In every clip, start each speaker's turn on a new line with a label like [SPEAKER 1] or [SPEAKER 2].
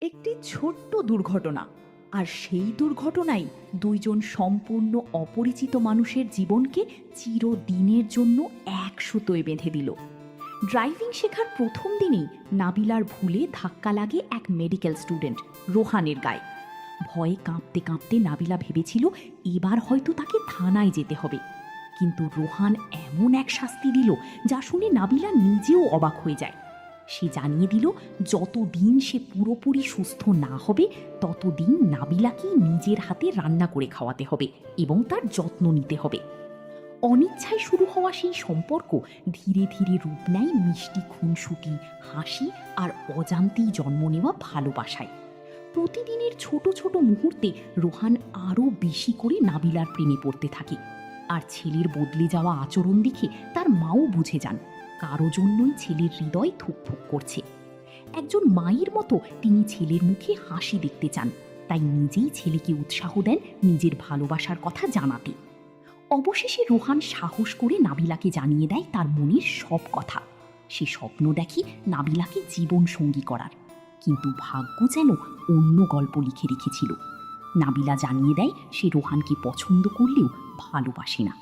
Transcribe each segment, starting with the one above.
[SPEAKER 1] একটি ছোট্ট দুর্ঘটনা, আর সেই দুর্ঘটনাই দুইজন সম্পূর্ণ অপরিচিত মানুষের জীবনকে চিরদিনের জন্য এক সুতোয় বেঁধে দিল। ড্রাইভিং শেখার প্রথম দিনেই নাবিলার ভুলে ধাক্কা লাগে এক মেডিকেল স্টুডেন্ট রোহানের গায়ে। ভয়ে কাঁপতে কাঁপতে নাবিলা ভেবেছিল এবার হয়তো তাকে থানায় যেতে হবে, কিন্তু রোহান এমন এক শাস্তি দিল যা শুনে নাবিলা নিজেও অবাক হয়ে যায়। সে জানিয়ে দিল যতদিন সে পুরোপুরি সুস্থ না হবে ততদিন নাবিলাকেই নিজের হাতে রান্না করে খাওয়াতে হবে এবং তার যত্ন নিতে হবে। অনিচ্ছায় শুরু হওয়া সেই সম্পর্ক ধীরে ধীরে রূপ নেয় মিষ্টি খুনসুটি, হাসি আর অজান্তেই জন্ম নেওয়া ভালোবাসায়। প্রতিদিনের ছোট ছোট মুহূর্তে রোহান আরও বেশি করে নাবিলার প্রেমে পড়তে থাকে, আর ছেলের বদলে যাওয়া আচরণ দেখে তার মাও বুঝে যান কারো জন্যই ছেলের হৃদয় ধুকপুক করছে। একজন মায়ের মতো তিনি ছেলের মুখে হাসি দেখতে চান, তাই নিজেই ছেলেকে উৎসাহ দেন নিজের ভালোবাসার কথা জানাতে। অবশেষে রোহান সাহস করে নাবিলাকে জানিয়ে দেয় তার মনের সব কথা। সে স্বপ্ন দেখে নাবিলাকে জীবন সঙ্গী করার, কিন্তু ভাগ্য যেন অন্য গল্প লিখে রেখেছিল। নাবিলা জানিয়ে দেয় সে রোহানকে পছন্দ করলেও ভালোবাসে না।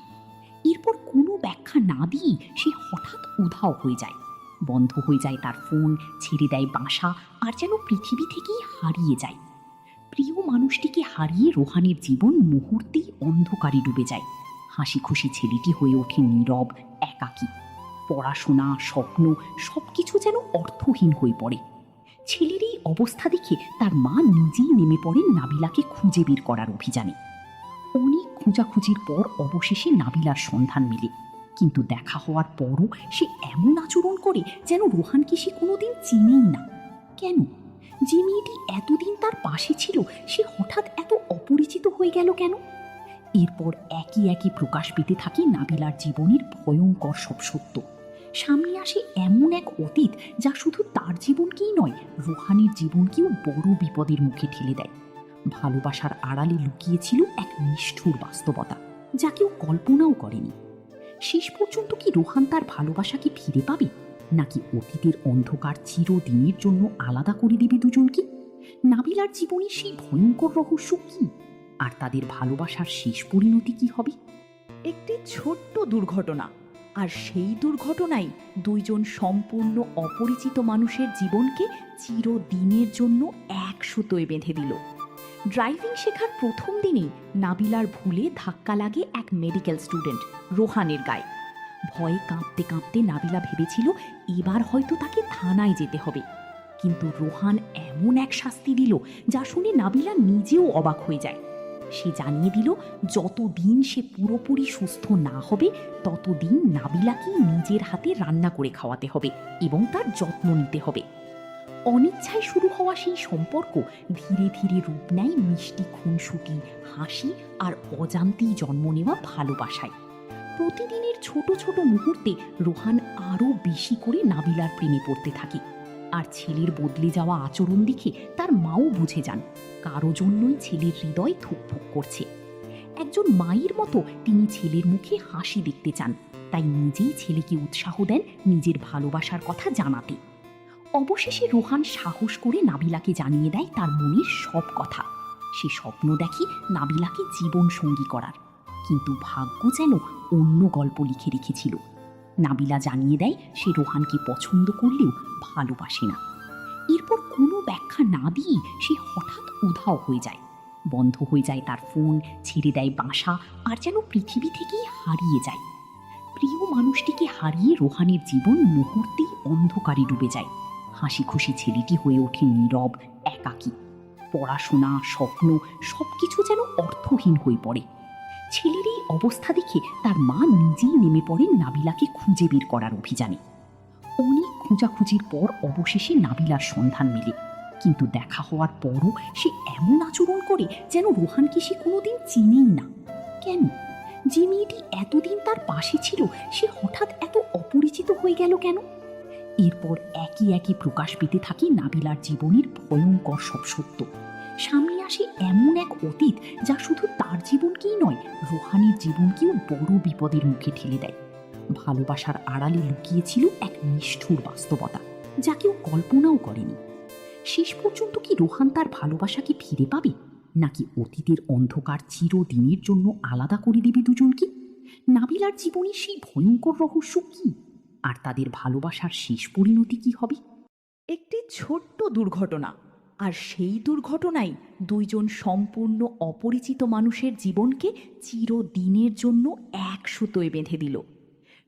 [SPEAKER 1] এরপর কোনো ব্যাখ্যা না দিয়েই সে হঠাৎ উধাও হয়ে যায়। বন্ধ হয়ে যায় তার ফোন, ছেড়ে দেয় বাসা, আর যেন পৃথিবী থেকেই হারিয়ে যায়। প্রিয় মানুষটিকে হারিয়ে রোহানের জীবন মুহূর্তেই অন্ধকারে ডুবে যায়। হাসি খুশি ছেলেটি হয়ে ওঠে নীরব, একাকী। পড়াশোনা, স্বপ্ন সবকিছু যেন অর্থহীন হয়ে পড়ে। ছেলের এই অবস্থা দেখে তার মা নিজেই নেমে পড়েন নাবিলাকে খুঁজে বের করার অভিযানে। অনেক খোঁজাখুঁজির পর অবশেষে নাবিলার সন্ধান মেলে, কিন্তু দেখা হওয়ার পরও সে এমন আচরণ করে যেন রোহানকে সে কোনোদিন চিনেই না। কেন? যে মেয়েটি এতদিন তার পাশে ছিল সে হঠাৎ এত অপরিচিত হয়ে গেল কেন? এরপর একে একে প্রকাশ পেতে থাকে নাবিলার জীবনের ভয়ঙ্কর সব সত্য। সামনে আসে এমন এক অতীত যা শুধু তার জীবনকেই নয়, রোহানের জীবনকেও বড় বিপদের মুখে ঠেলে দেয়। ভালোবাসার আড়ালে লুকিয়েছিল এক নিষ্ঠুর বাস্তবতা যা কেউ কল্পনাও করেনি। শেষ পর্যন্ত কি রোহান তার ভালোবাসাকে ফিরে পাবে, নাকি অতীতের অন্ধকার চিরদিনের জন্য আলাদা করে দেবে দুজনকে? নাবিলার জীবনে সেই ভয়ঙ্কর রহস্য কি, আর তাদের ভালোবাসার শেষ পরিণতি কি হবে? একটি ছোট্ট দুর্ঘটনা, আর সেই দুর্ঘটনাই দুইজন সম্পূর্ণ অপরিচিত মানুষের জীবনকে চিরদিনের জন্য এক সুতোয় বেঁধে দিল। ড্রাইভিং শেখার প্রথম দিনেই নাবিলার ভুলে ধাক্কা লাগে এক মেডিকেল স্টুডেন্ট রোহানের গায়ে। ভয়ে কাঁপতে কাঁপতে নাবিলা ভেবেছিল এবার হয়তো তাকে থানায় যেতে হবে, কিন্তু রোহান এমন এক শাস্তি দিল যা শুনে নাবিলা নিজেও অবাক হয়ে যায়। সে জানিয়ে দিল যতদিন সে পুরোপুরি সুস্থ না হবে ততদিন নাবিলাকেই নিজের হাতে রান্না করে খাওয়াতে হবে এবং তার যত্ন নিতে হবে। অনিচ্ছায় শুরু হওয়া সেই সম্পর্ক ধীরে ধীরে রূপ নেয় মিষ্টি খুনসুটি, হাসি আর অজান্তেই জন্ম নেওয়া ভালোবাসায়। প্রতিদিনের ছোট ছোট মুহূর্তে রোহান আরও বেশি করে নাবিলার প্রেমে পড়তে থাকে, আর ছেলের বদলে যাওয়া আচরণ দেখে তার মাও বুঝে যান কারো জন্যই ছেলের হৃদয় ধুকপুক করছে। একজন মায়ের মতো তিনি ছেলের মুখে হাসি দেখতে চান, তাই নিজেই ছেলেকে উৎসাহ দেন নিজের ভালোবাসার কথা জানাতে। অবশেষে রোহান সাহস করে নাবিলাকে জানিয়ে দেয় তার মনের সব কথা। সে স্বপ্ন দেখে নাবিলাকে জীবন সঙ্গী করার, কিন্তু ভাগ্য যেন অন্য গল্প লিখে রেখেছিল। নাবিলা জানিয়ে দেয় সে রোহানকে পছন্দ করলেও ভালোবাসে না। এরপর কোনো ব্যাখ্যা না দিয়ে সে হঠাৎ উধাও হয়ে যায়। বন্ধ হয়ে যায় তার ফোন, ছেড়ে দেয় বাসা, আর যেন পৃথিবী থেকেই হারিয়ে যায়। প্রিয় মানুষটিকে হারিয়ে রোহানের জীবন মুহূর্তেই অন্ধকারে ডুবে যায়। হাসি খুশি ছেলেটি হয়ে ওঠে নীরব, একাকী। পড়াশোনা, স্বপ্ন সবকিছু যেন অর্থহীন হয়ে পড়ে। ছেলের এই অবস্থা দেখে তার মা নিজেই নেমে পড়েন নাবিলাকে খুঁজে বের করার অভিযানে। অনেক খোঁজাখুঁজির পর অবশেষে নাবিলার সন্ধান মেলে, কিন্তু দেখা হওয়ার পরও সে এমন আচরণ করে যেন রোহানকে সে কোনোদিন চিনেই না। কেন? যে মেয়েটি এতদিন তার পাশে ছিল সে হঠাৎ এত অপরিচিত হয়ে গেল কেন? এরপর একে একে প্রকাশ পেতে থাকে নাবিলার জীবনের ভয়ঙ্কর সব সত্য। সামনে আসে এমন এক অতীত যা শুধু তার জীবনকেই নয়, রোহানের জীবনকেও বড় বিপদের মুখে ঠেলে দেয়। ভালোবাসার আড়ালে লুকিয়েছিল এক নিষ্ঠুর বাস্তবতা যা কেউ কল্পনাও করেনি। শেষ পর্যন্ত কি রোহান তার ভালোবাসাকে ফিরে পাবে, নাকি অতীতের অন্ধকার চিরদিনের জন্য আলাদা করে দেবে দুজনকে? নাবিলার জীবনের সেই ভয়ঙ্কর রহস্য কি, আর তাদের ভালোবাসার শেষ পরিণতি কি হবে? একটি ছোট্ট দুর্ঘটনা, আর সেই দুর্ঘটনাই দুইজন সম্পূর্ণ অপরিচিত মানুষের জীবনকে চিরদিনের জন্য এক সুতোয় বেঁধে দিল।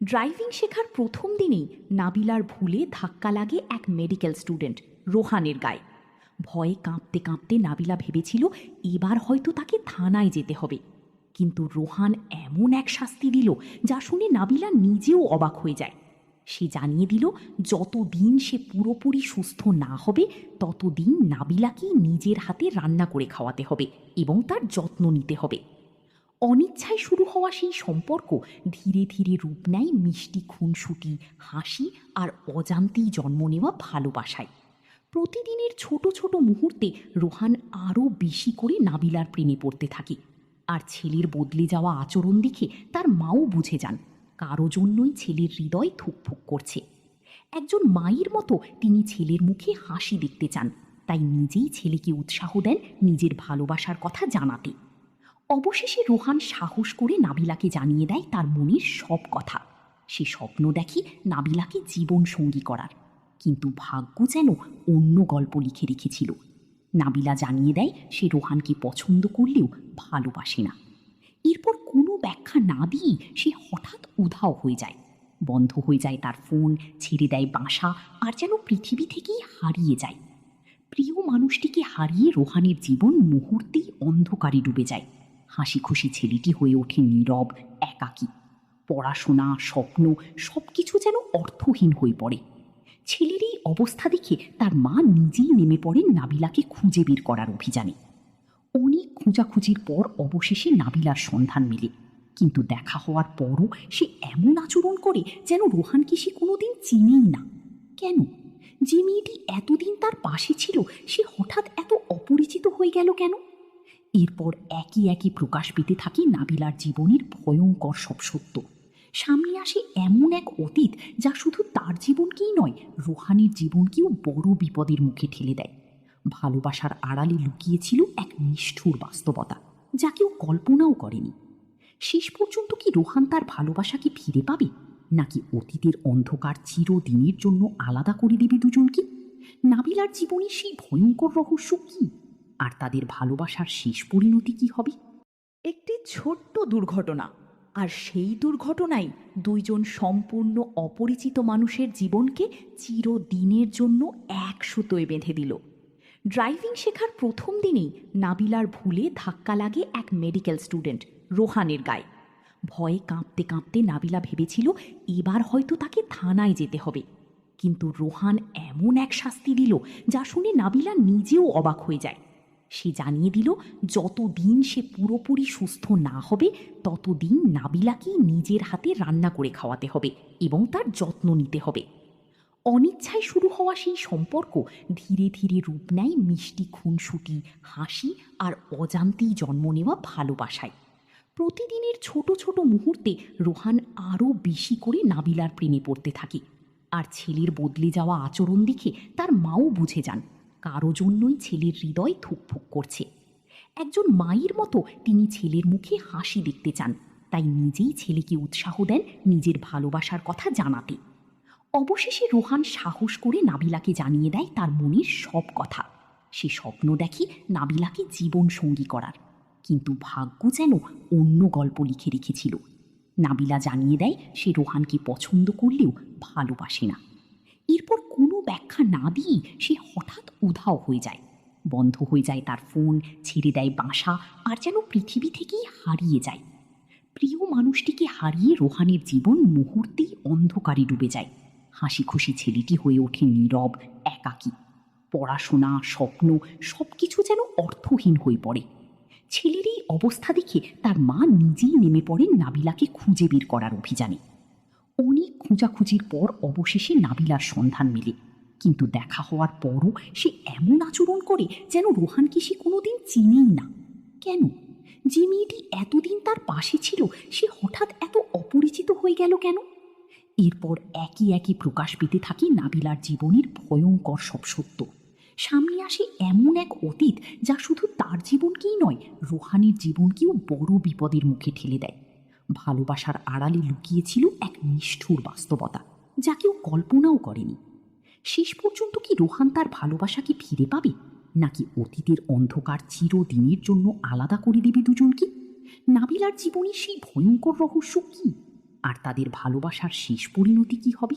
[SPEAKER 1] ড্রাইভিং শেখার প্রথম দিনেই নাবিলার ভুলে ধাক্কা লাগে এক মেডিকেল স্টুডেন্ট রোহানের গায়ে। ভয়ে কাঁপতে কাঁপতে নাবিলা ভেবেছিল এবার হয়তো তাকে থানায় যেতে হবে, কিন্তু রোহান এমন এক শাস্তি দিল যা শুনে নাবিলা নিজেও অবাক হয়ে যায়। সে জানিয়ে দিল যতদিন সে পুরোপুরি সুস্থ না হবে ততদিন নাবিলাকেই নিজের হাতে রান্না করে খাওয়াতে হবে এবং তার যত্ন নিতে হবে। অনিচ্ছায় শুরু হওয়া সেই সম্পর্ক ধীরে ধীরে রূপ নেয় মিষ্টি খুনসুটি, হাসি আর অজান্তেই জন্ম নেওয়া ভালোবাসায়। প্রতিদিনের ছোট ছোট মুহূর্তে রোহান আরও বেশি করে নাবিলার প্রেমে পড়তে থাকে, আর ছেলের বদলে যাওয়া আচরণ দেখে তার মাও বুঝে যান কারো জন্যই ছেলের হৃদয় ধুকফুক করছে। একজন মায়ের মতো তিনি ছেলের মুখে হাসি দেখতে চান, তাই নিজেই ছেলেকে উৎসাহ দেন নিজের ভালোবাসার কথা জানাতে। অবশেষে রোহান সাহস করে নাবিলাকে জানিয়ে দেয় তার মনের সব কথা। সে স্বপ্ন দেখে নাবিলাকে জীবন সঙ্গী করার, কিন্তু ভাগ্য যেন অন্য গল্প লিখে রেখেছিল। নাবিলা জানিয়ে দেয় সে রোহানকে পছন্দ করলেও ভালোবাসে না। এরপর কোনো ব্যাখ্যা না দিয়েই সে হঠাৎ উধাও হয়ে যায়। বন্ধ হয়ে যায় তার ফোন, ছেড়ে দেয় বাসা, আর যেন পৃথিবী থেকেই হারিয়ে যায়। প্রিয় মানুষটিকে হারিয়ে রোহানের জীবন মুহূর্তেই অন্ধকারে ডুবে যায়। হাসি খুশি ছেলেটি হয়ে ওঠে নীরব, একাকী। পড়াশোনা, স্বপ্ন সব কিছু যেন অর্থহীন হয়ে পড়ে। ছেলের এই অবস্থা দেখে তার মা নিজেই নেমে পড়েন নাবিলাকে খুঁজে বের করার অভিযানে। অনেক খোঁজাখুঁজির পর অবশেষে নাবিলার সন্ধান মেলে, কিন্তু দেখা হওয়ার পরও সে এমন আচরণ করে যেন রোহানকে সে কোনোদিন চিনেই না। কেন? যে মেয়েটি এতদিন তার পাশে ছিল সে হঠাৎ এত অপরিচিত হয়ে গেল কেন? এরপর একই একই প্রকাশ পেতে থাকে নাবিলার জীবনের ভয়ঙ্কর সব সত্য। সামনে আসে এমন এক অতীত যা শুধু তার জীবনকেই নয়, রোহানের জীবনকেও বড় বিপদের মুখে ঠেলে দেয়। ভালোবাসার আড়ালে লুকিয়েছিল এক নিষ্ঠুর বাস্তবতা যা কেউ কল্পনাও করেনি। শেষ পর্যন্ত কি রোহান তার ভালোবাসাকে ফিরে পাবে, নাকি অতীতের অন্ধকার চিরদিনের জন্য আলাদা করে দেবে দুজনকে? নাবিলার জীবনে সেই ভয়ঙ্কর রহস্য কি, আর তাদের ভালোবাসার শেষ পরিণতি কি হবে? একটি ছোট্ট দুর্ঘটনা, আর সেই দুর্ঘটনাই দুইজন সম্পূর্ণ অপরিচিত মানুষের জীবনকে চিরদিনের জন্য এক সুতোয় বেঁধে দিল। ড্রাইভিং শেখার প্রথম দিনেই নাবিলার ভুলে ধাক্কা লাগে এক মেডিকেল স্টুডেন্ট রোহানের গায়ে। ভয়ে কাঁপতে কাঁপতে নাবিলা ভেবেছিল এবার হয়তো তাকে থানায় যেতে হবে, কিন্তু রোহান এমন এক শাস্তি দিল যা শুনে নাবিলা নিজেও অবাক হয়ে যায়। সে জানিয়ে দিল যতদিন সে পুরোপুরি সুস্থ না হবে ততদিন নাবিলাকেই নিজের হাতে রান্না করে খাওয়াতে হবে এবং তার যত্ন নিতে হবে। অনিচ্ছায় শুরু হওয়া সেই সম্পর্ক ধীরে ধীরে রূপ নেয় মিষ্টি খুনসুটি, হাসি আর অজান্তেই জন্ম নেওয়া ভালোবাসায়। প্রতিদিনের ছোট ছোট মুহূর্তে রোহান আরও বেশি করে নাবিলার প্রেমে পড়তে থাকে, আর ছেলের বদলে যাওয়া আচরণ দেখে তার মাও বুঝে যান কারো জন্যই ছেলের হৃদয় ধুকফুক করছে। একজন মায়ের মতো তিনি ছেলের মুখে হাসি দেখতে চান, তাই নিজেই ছেলেকে উৎসাহ দেন নিজের ভালোবাসার কথা জানাতে। অবশেষে রোহান সাহস করে নাবিলাকে জানিয়ে দেয় তার মনের সব কথা। সে স্বপ্ন দেখে নাবিলাকে জীবন সঙ্গী করার, কিন্তু ভাগ্য যেন অন্য গল্প লিখে রেখেছিল। নাবিলা জানিয়ে দেয় সে রোহানকে পছন্দ করলেও ভালোবাসে না। এরপর কোনো ব্যাখ্যা না দিয়েই সে হঠাৎ উধাও হয়ে যায়। বন্ধ হয়ে যায় তার ফোন, ছেড়ে দেয় বাসা, আর যেন পৃথিবী থেকেই হারিয়ে যায়। প্রিয় মানুষটিকে হারিয়ে রোহানের জীবন মুহূর্তেই অন্ধকারে ডুবে যায়। হাসি খুশি ছেলেটি হয়ে ওঠে নীরব, একাকী। পড়াশোনা, স্বপ্ন সব কিছু যেন অর্থহীন হয়ে পড়ে। ছেলের এই অবস্থা দেখে তার মা নিজেই নেমে পড়েন নাবিলাকে খুঁজে বের করার অভিযানে। অনেক খোঁজাখুঁজির পর অবশেষে নাবিলার সন্ধান মেলে, কিন্তু দেখা হওয়ার পরও সে এমন আচরণ করে যেন রোহানকে সে কোনোদিন চিনেই না। কেন? যে মেয়েটি এতদিন তার পাশে ছিল সে হঠাৎ এত অপরিচিত হয়ে গেল কেন? এরপর একই একই প্রকাশ পেতে থাকে নাবিলার জীবনের ভয়ঙ্কর সব সত্য। সামনে আসে এমন এক অতীত যা শুধু তার জীবনকেই নয়, রোহানের জীবনকেও বড় বিপদের মুখে ঠেলে দেয়। ভালোবাসার আড়ালে লুকিয়েছিল এক নিষ্ঠুর বাস্তবতা, যা কেউ কল্পনাও করেনি। শেষ পর্যন্ত কি রোহান তার ভালোবাসাকে ফিরে পাবে, নাকি অতীতের অন্ধকার চিরদিনের জন্য আলাদা করে দেবে দুজনকে? নাবিলার জীবনে সেই ভয়ঙ্কর রহস্য কি, আর তাদের ভালোবাসার শেষ পরিণতি কি হবে?